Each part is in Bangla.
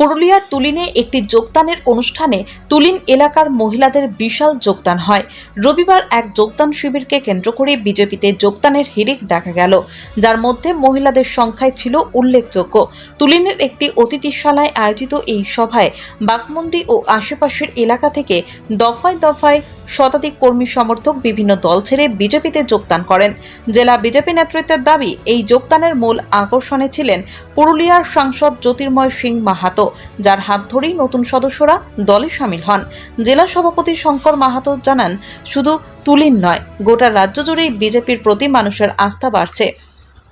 পুরুলিয়ার তুলিনে একটি যোগদানের অনুষ্ঠানে তুলিন এলাকার মহিলাদের বিশাল যোগদান হয়। রবিবার এক যোগদান শিবিরকে কেন্দ্র করে বিজেপিতে যোগদানের হিড়িক দেখা গেল, যার মধ্যে মহিলাদের সংখ্যায় ছিল উল্লেখযোগ্য। তুলিনের একটি অতিথিশালায় আয়োজিত এই সভায় বাঘমুন্ডি ও আশেপাশের এলাকা থেকে দফায় দফায় শতাধিক কর্মী সমর্থক বিভিন্ন দল ছেড়ে বিজেপিতে যোগদান করেন। জেলা বিজেপি নেতৃত্বের দাবি, এই যোগদানের মূল আকর্ষণে ছিলেন পুরুলিয়ার সাংসদ জ্যোতির্ময় সিং মাহাতো, যার হাত ধরেই নতুন সদস্যরা দলে সামিল হন। জেলা সভাপতি শঙ্কর মাহাতো জানান, শুধু তুলিন নয়, গোটা রাজ্য জুড়েই বিজেপির প্রতি মানুষের আস্থা বাড়ছে।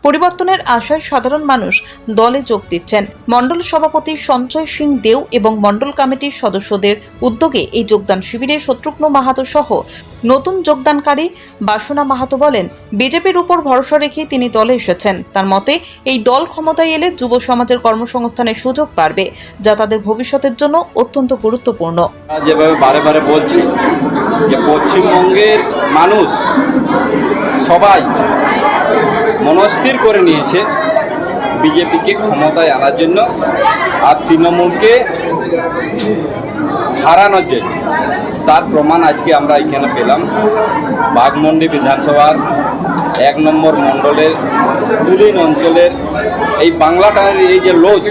পরিবর্তনের আশায় সাধারণ মানুষ দলে যোগ দিচ্ছেন। মণ্ডল সভাপতি সঞ্জয় সিং দেও এবং মণ্ডল কমিটির সদস্যদের উদ্যোগে এই যোগদান শিবিরে শত্রুঘ্ন মাহাতো সহ নতুন যোগদানকারী বাসনা মাহাতো বলেন, বিজেপির উপর ভরসা রেখে তিনি দলে এসেছেন। তার মতে, এই দল ক্ষমতায় এলে যুব সমাজের কর্মসংস্থানের সুযোগ বাড়বে, যা তাদের ভবিষ্যতের জন্য অত্যন্ত গুরুত্বপূর্ণ। যেভাবে বারে বারে বলছি যে পশ্চিমবঙ্গের মানুষ সবাই মনস্থির করে নিয়েছে বিজেপিকে ক্ষমতায় আনার জন্য আর তৃণমূলকে হারানোর জন্য। তার প্রমাণ আজকে আমরা এখানে পেলাম। বাঘমুন্ডি বিধানসভার 1 নম্বর মণ্ডলের তুলিন অঞ্চলের এই বাংলাটানের এই যে লজ,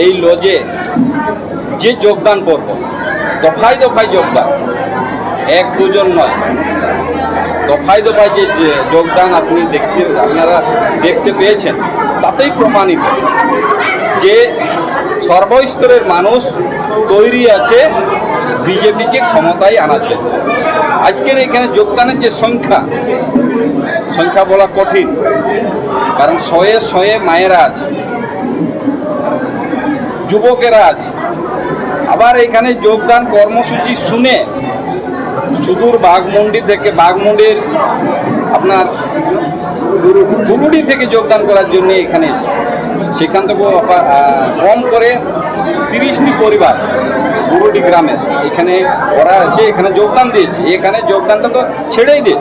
এই লজে যে যোগদান পর্ব, দফায় দফায় যোগদান, 1-2 জন নয়, দফায় দফায় যে যোগদান আপনারা দেখতে পেয়েছেন, তাতেই প্রমাণিত যে সর্বস্তরের মানুষ তৈরি আছে বিজেপিকে ক্ষমতায় আনার জন্য। আজকের এখানে যোগদানের যে সংখ্যা বলা কঠিন, কারণ শয়ে শয়ে মায়েরা আছে, যুবকেরা আছে। আবার এখানে যোগদান কর্মসূচি শুনে সুদূর বাঘমুন্ডি থেকে, বাঘমুন্ডির আপনার বুরুডি থেকে যোগদান করার জন্য এখানে এসে, সেখান থেকে কম করে 30টি পরিবার বুরুডি গ্রামের এখানে ওরা আছে, এখানে যোগদান দিয়েছে। এখানে যোগদানটা তো ছেড়েই দে,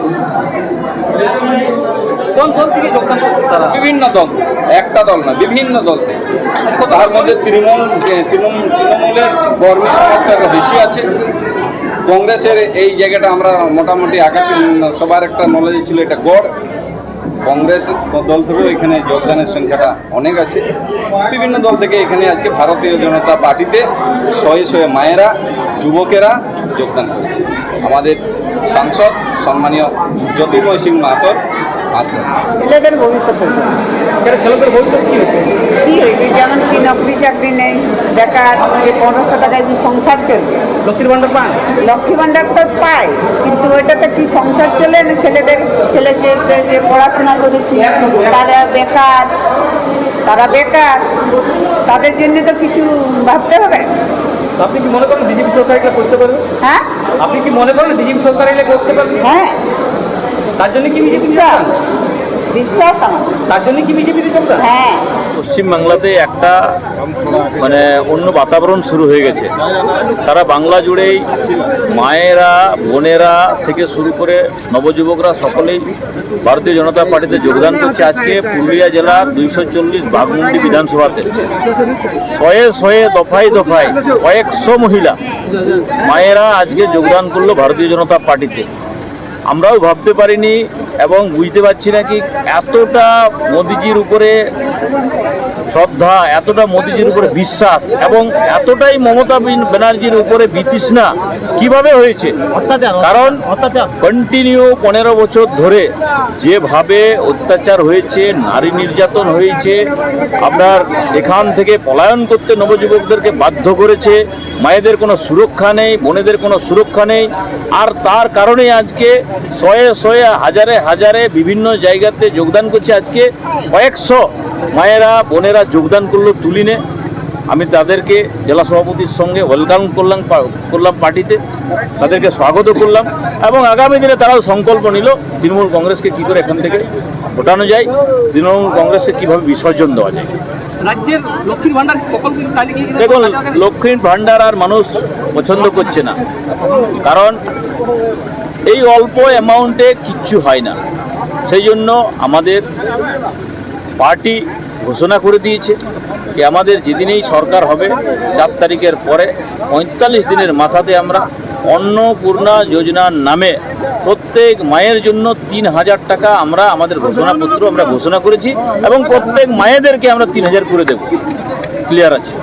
কোন দল থেকে যোগদান করছে তারা? বিভিন্ন দল, একটা দল না, বিভিন্ন দল থেকে। তার মধ্যে তৃণমূলের কর্মী সমর্থকরা বেশি আছে। কংগ্রেসের এই জায়গাটা আমরা মোটামুটি সবার একটা নলেজ ছিল, এটা গড়। কংগ্রেস দল থেকেও এখানে যোগদানের সংখ্যাটা অনেক আছে। বিভিন্ন দল থেকে এখানে আজকে ভারতীয় জনতা পার্টিতে শয়ে শয়ে মায়েরা, যুবকেরা যোগদান করেছে। আমাদের সাংসদ সম্মানীয় জ্যোতির্ময় সিং মাহাতোর ছেলেদের ভবিষ্যতের জন্য। ছেলেদের ভবিষ্যৎ কী হয়েছে? যেমন কি নকরি চাকরি নেই, বেকার, যে 1500 টাকায় কি সংসার চলবে? লক্ষ্মীর ভাণ্ডার পান? লক্ষ্মী ভাণ্ডার তো পায়, কিন্তু ওইটাতে কি সংসার চলে না? ছেলে যে পড়াশোনা করেছি তারা বেকার, তাদের জন্য তো কিছু ভাবতে হবে। আপনি কি মনে করেন বিজেপি সরকার এগুলো করতে পারবে? হ্যাঁ, আপনি কি মনে করেন বিজেপি সরকার এগুলো করতে পারবে? হ্যাঁ, তার জন্য কি বিশ্বাস আমার, তার জন্য কি বিজেপিতে যোগদান? হ্যাঁ। পশ্চিমবাংলাতে একটা অন্য বাতাবরণ শুরু হয়ে গেছে। সারা বাংলা জুড়েই মায়েরা, বোনেরা থেকে শুরু করে নবযুবকরা সকলেই ভারতীয় জনতা পার্টিতে যোগদান করছে। আজকে পুরুলিয়া জেলার 240 বাঘমুন্ডি বিধানসভাতে শয়ে শয়ে দফায় দফায় কয়েকশো মহিলা মায়েরা আজকে যোগদান করলো ভারতীয় জনতা পার্টিতে। আমরাও ভাবতে পারিনি এবং বুঝতে পারছি না কি এতটা মোদিজির উপরে শ্রদ্ধা, এতটা মোদিজির উপরে বিশ্বাস এবং এতটাই মমতা ব্যানার্জির উপরে বিতৃষ্ণা কিভাবে হয়েছে। কারণ কন্টিনিউ 15 বছর ধরে যেভাবে অত্যাচার হয়েছে, নারী নির্যাতন হয়েছে, আপনার এখান থেকে পলায়ন করতে নবযুবকদেরকে বাধ্য করেছে, মায়েদের কোনো সুরক্ষা নেই, বোনেদের কোনো সুরক্ষা নেই। আর তার কারণে আজকে শয়ে শয়ে হাজারে হাজারে বিভিন্ন জায়গাতে যোগদান করছে। আজকে কয়েকশো মায়েরা, বোনেরা যোগদান করলো তুলিনে। আমি তাদেরকে জেলা সভাপতির সঙ্গে ওয়েলকাম করলাম পার্টিতে, তাদেরকে স্বাগত করলাম এবং আগামী দিনে তারাও সংকল্প নিল তৃণমূল কংগ্রেসকে কী করে এখান থেকে হটানো যায়, তৃণমূল কংগ্রেসকে কীভাবে বিসর্জন দেওয়া যায়। রাজ্যের লক্ষ্মীর ভাণ্ডার দেখুন, লক্ষ্মীর ভাণ্ডার আর মানুষ পছন্দ করছে না, কারণ এই অল্প অ্যামাউন্টে কিচ্ছু হয় না। সেই জন্য আমাদের পার্টি ঘোষণা করে দিয়েছে যে আমাদের যেদিনেই সরকার হবে 4 তারিখের পরে 45 দিনের মাথাতে আমরা অন্নপূর্ণা যোজনার নামে প্রত্যেক মায়ের জন্য 3000 টাকা আমরা আমাদের ঘোষণাপত্র আমরা ঘোষণা করেছি এবং প্রত্যেক মায়েদেরকে আমরা 3000 করে দেব। ক্লিয়ার আছে?